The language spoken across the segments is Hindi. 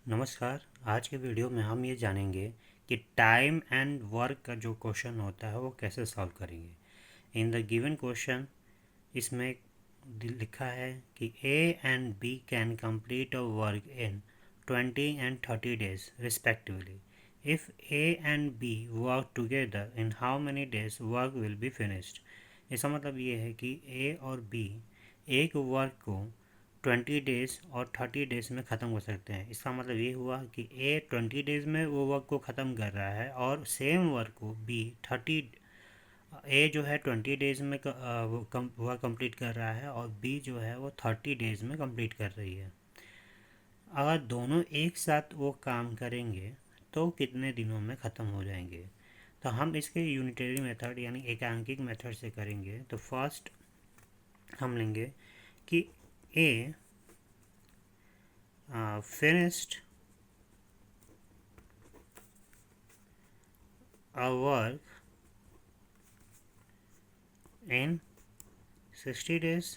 नमस्कार। आज के वीडियो में हम ये जानेंगे कि टाइम एंड वर्क का जो क्वेश्चन होता है वो कैसे सॉल्व करेंगे। इन द गिवन क्वेश्चन इसमें लिखा है कि A and B can complete a work in 20 and 30 days respectively. If A and B work together in how many days work will be finished. इसका मतलब ये है कि ए और बी एक वर्क को 20 डेज और 30 डेज में ख़त्म कर सकते हैं। इसका मतलब ये हुआ कि ए 20 डेज में वो वर्क को ख़त्म कर रहा है और सेम वर्क को बी 30 ए जो है 20 डेज में वर्क कंप्लीट कर रहा है और बी जो है वो 30 डेज में कंप्लीट कर रही है। अगर दोनों एक साथ वो काम करेंगे तो कितने दिनों में ख़त्म हो जाएंगे। तो हम इसके यूनिटरी मेथड यानी एकांकिक मेथड से करेंगे। तो फर्स्ट हम लेंगे कि ए finished a work in 60 days.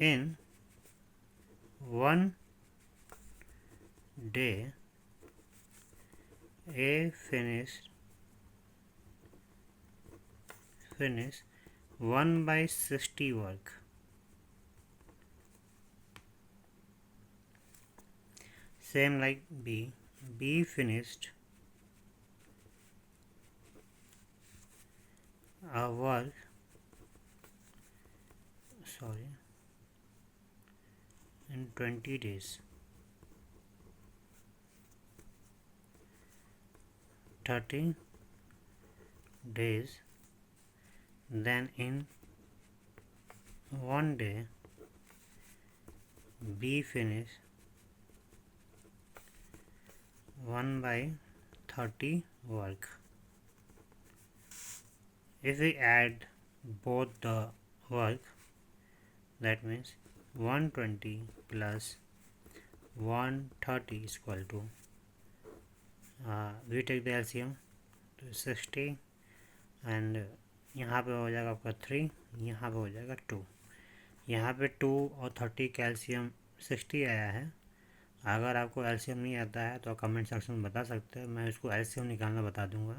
In one day, A finish 1/60 work. Same like B. B finished a work in 20 days. 30 days. Then in one day, B finish 1/30 work. If we add both the work, that means 120 plus 130 is equal to we take the LCM to 60 and यहाँ पे हो जाएगा आपका 3, यहाँ पे हो जाएगा 2। यहाँ पे 2 और 30 का LCM 60 आया है। अगर आपको LCM नहीं आता है तो कमेंट सेक्शन में बता सकते हैं, मैं इसको LCM निकालना बता दूंगा।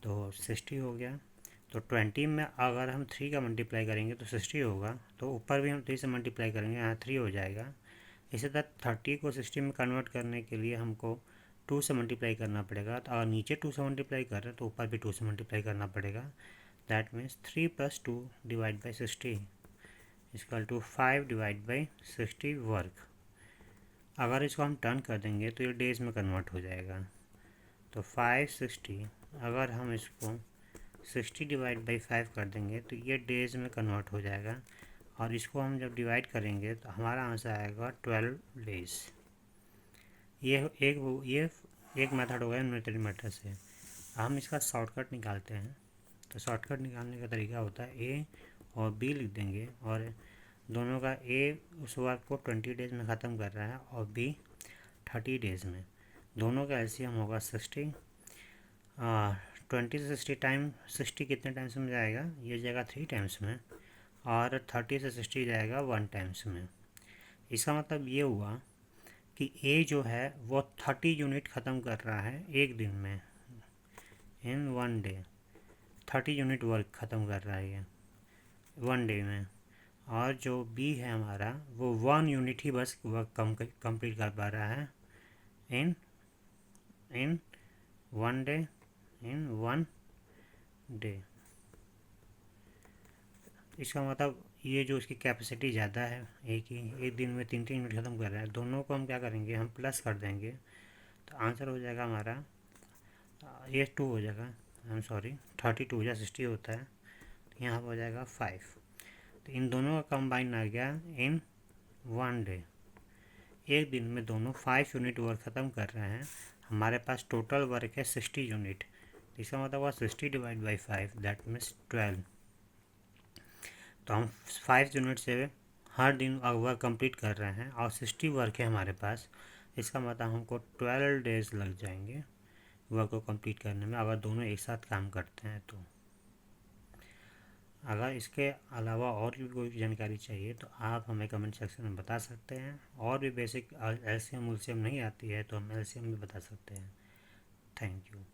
तो 60 हो गया। तो 20 में अगर हम 3 का मल्टीप्लाई करेंगे तो 60 होगा, तो ऊपर भी हम 3 से मल्टीप्लाई करेंगे, यहाँ 3 हो जाएगा। इसी तरह 30 को 60 में कन्वर्ट करने के लिए हमको 2 से मल्टीप्लाई करना पड़ेगा। तो अगर नीचे 2 से मल्टीप्लाई कर रहे हैं तो ऊपर भी 2 से मल्टीप्लाई करना पड़ेगा। That means 3 + 2 divide by 60 equal to 5 divide by 60 work. अगर इसको हम टर्न कर देंगे तो ये डेज में कन्वर्ट हो जाएगा। तो 560 अगर हम इसको 60 डिवाइड बाई 5 कर देंगे तो ये डेज में कन्वर्ट हो जाएगा। और इसको हम जब डिवाइड करेंगे तो हमारा आंसर आएगा 12 डेज। ये एक मेथड होगा यूनिटरी मेथड से। हम इसका शॉर्टकट निकालते हैं। तो शॉर्टकट निकालने का तरीका होता है ए और बी लिख देंगे, और दोनों का ए उस वर्क को 20 डेज में ख़त्म कर रहा है और बी 30 डेज में। दोनों का एलसीएम होगा 60। 20 से 60 टाइम 60 कितने टाइम्स में जाएगा, ये जाएगा 3 टाइम्स में, और 30 से 60 जाएगा 1 टाइम्स में। इसका मतलब ये हुआ कि ए जो है वो 30 यूनिट ख़त्म कर रहा है एक दिन में, इन 1 डे 30 यूनिट वर्क ख़त्म कर रहा है ये 1 डे में। और जो बी है हमारा वो 1 यूनिट ही बस वर्क कंप्लीट कर पा रहा है इन 1 डे, इन 1 डे। इसका मतलब ये जो इसकी कैपेसिटी ज़्यादा है, एक दिन में 3 यूनिट ख़त्म कर रहा है। दोनों को हम क्या करेंगे, हम प्लस कर देंगे, तो आंसर हो जाएगा हमारा ये 2 हो जाएगा। आई एम सॉरी, 32 या 60 होता है, तो यहाँ पर हो जाएगा 5। तो इन दोनों का कंबाइन आ गया इन 1 डे। एक दिन में दोनों 5 यूनिट वर्क ख़त्म कर रहे हैं। हमारे पास टोटल वर्क है 60 यूनिट। इसका मतलब हुआ 60 डिवाइड बाई 5, दैट मीन्स 12। तो हम 5 यूनिट से हर दिन वर्क कंप्लीट कर रहे हैं और 60 वर्क है हमारे पास। इसका मतलब हमको 12 डेज लग जाएंगे वर्क को कंप्लीट करने में, अगर दोनों एक साथ काम करते हैं तो। अगर इसके अलावा और भी कोई जानकारी चाहिए तो आप हमें कमेंट सेक्शन में बता सकते हैं। और भी बेसिक एलसीएम उलसीएम नहीं आती है तो हम एलसीएम भी बता सकते हैं। Thank you.